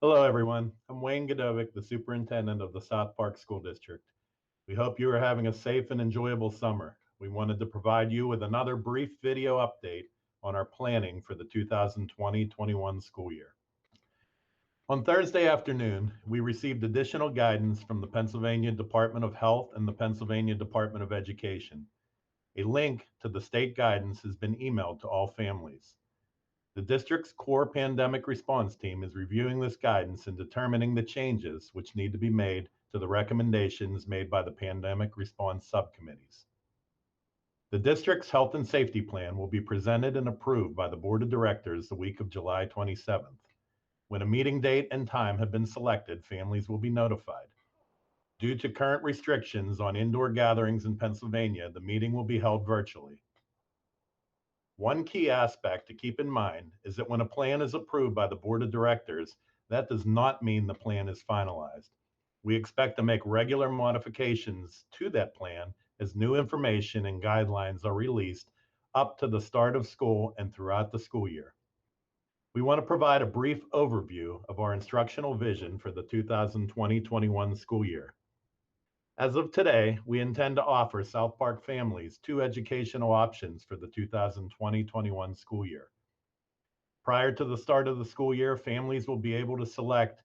Hello, everyone. I'm Wayne Gdovic, the Superintendent of the South Park School District. We hope you are having a safe and enjoyable summer. We wanted to provide you with another brief video update on our planning for the 2020-21 school year. On Thursday afternoon, we received additional guidance from the Pennsylvania Department of Health and the Pennsylvania Department of Education. A link to the state guidance has been emailed to all families. The district's core pandemic response team is reviewing this guidance and determining the changes which need to be made to the recommendations made by the pandemic response subcommittees. The district's health and safety plan will be presented and approved by the Board of Directors the week of July 27th. When a meeting date and time have been selected, families will be notified. Due to current restrictions on indoor gatherings in Pennsylvania, the meeting will be held virtually. One key aspect to keep in mind is that when a plan is approved by the Board of Directors, that does not mean the plan is finalized. We expect to make regular modifications to that plan as new information and guidelines are released up to the start of school and throughout the school year. We want to provide a brief overview of our instructional vision for the 2020-21 school year. As of today, we intend to offer South Park families 2 educational options for the 2020-21 school year. Prior to the start of the school year, families will be able to select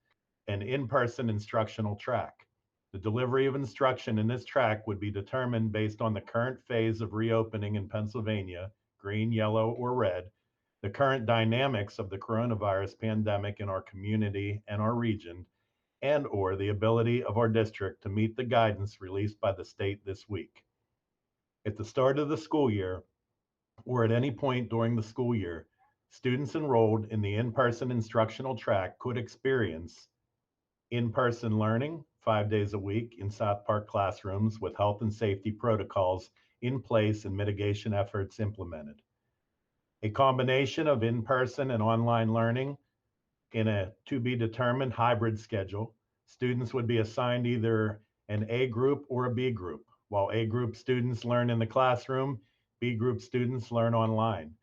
an in-person instructional track. The delivery of instruction in this track would be determined based on the current phase of reopening in Pennsylvania, green, yellow, or red, the current dynamics of the coronavirus pandemic in our community and our region, and/or the ability of our district to meet the guidance released by the state this week. At the start of the school year, or at any point during the school year, students enrolled in the in-person instructional track could experience in-person learning 5 days a week in South Park classrooms with health and safety protocols in place and mitigation efforts implemented. A combination of in-person and online learning in a to-be-determined hybrid schedule. Students would be assigned either an A group or a B group. While A group students learn in the classroom, B group students learn online.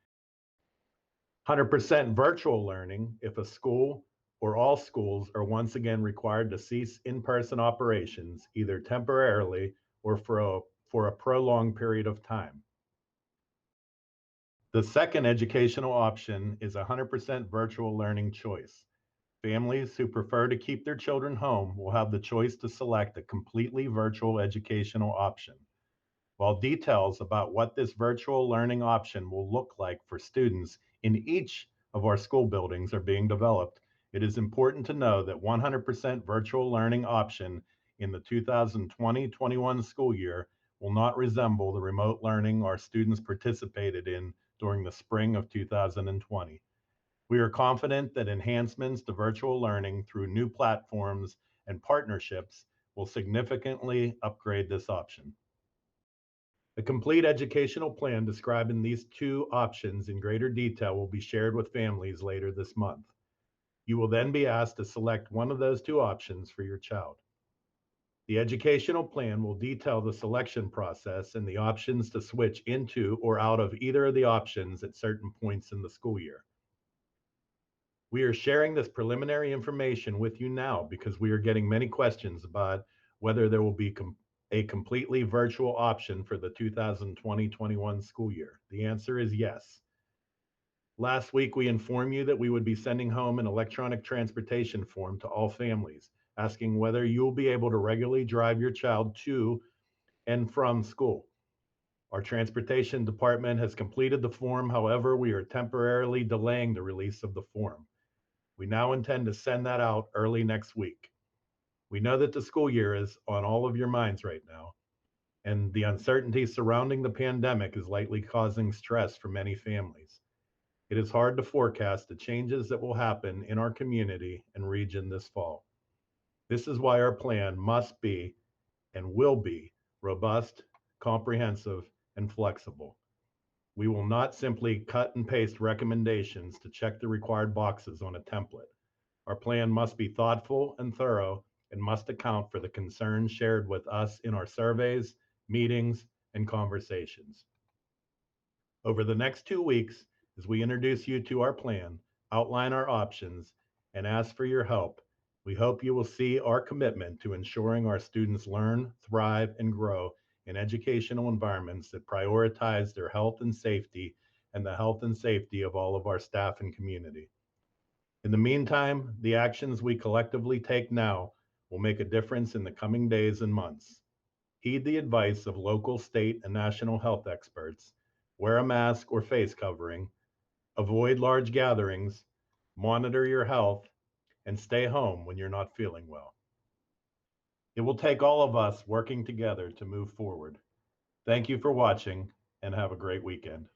100% virtual learning if a school or all schools are once again required to cease in-person operations, either temporarily or for a prolonged period of time. The second educational option is 100% virtual learning choice. Families who prefer to keep their children home will have the choice to select a completely virtual educational option. While details about what this virtual learning option will look like for students in each of our school buildings are being developed, it is important to know that 100% virtual learning option in the 2020-21 school year will not resemble the remote learning our students participated in during the spring of 2020. We are confident that enhancements to virtual learning through new platforms and partnerships will significantly upgrade this option. A complete educational plan describing these 2 options in greater detail will be shared with families later this month. You will then be asked to select one of those 2 options for your child. The educational plan will detail the selection process and the options to switch into or out of either of the options at certain points in the school year. We are sharing this preliminary information with you now because we are getting many questions about whether there will be a completely virtual option for the 2020-21 school year. The answer is yes. Last week, we informed you that we would be sending home an electronic transportation form to all families, asking whether you will be able to regularly drive your child to and from school. Our transportation department has completed the form. However, we are temporarily delaying the release of the form. We now intend to send that out early next week. We know that the school year is on all of your minds right now, and the uncertainty surrounding the pandemic is likely causing stress for many families. It is hard to forecast the changes that will happen in our community and region this fall. This is why our plan must be and will be robust, comprehensive, and flexible. We will not simply cut and paste recommendations to check the required boxes on a template. Our plan must be thoughtful and thorough and must account for the concerns shared with us in our surveys, meetings, and conversations. Over the next 2 weeks, as we introduce you to our plan, outline our options, and ask for your help, We hope you will see our commitment to ensuring our students learn, thrive, and grow in educational environments that prioritize their health and safety and the health and safety of all of our staff and community. In the meantime, the actions we collectively take now will make a difference in the coming days and months. Heed the advice of local, state, and national health experts. Wear a mask or face covering. Avoid large gatherings. Monitor your health and stay home when you're not feeling well. It will take all of us working together to move forward. Thank you for watching and have a great weekend.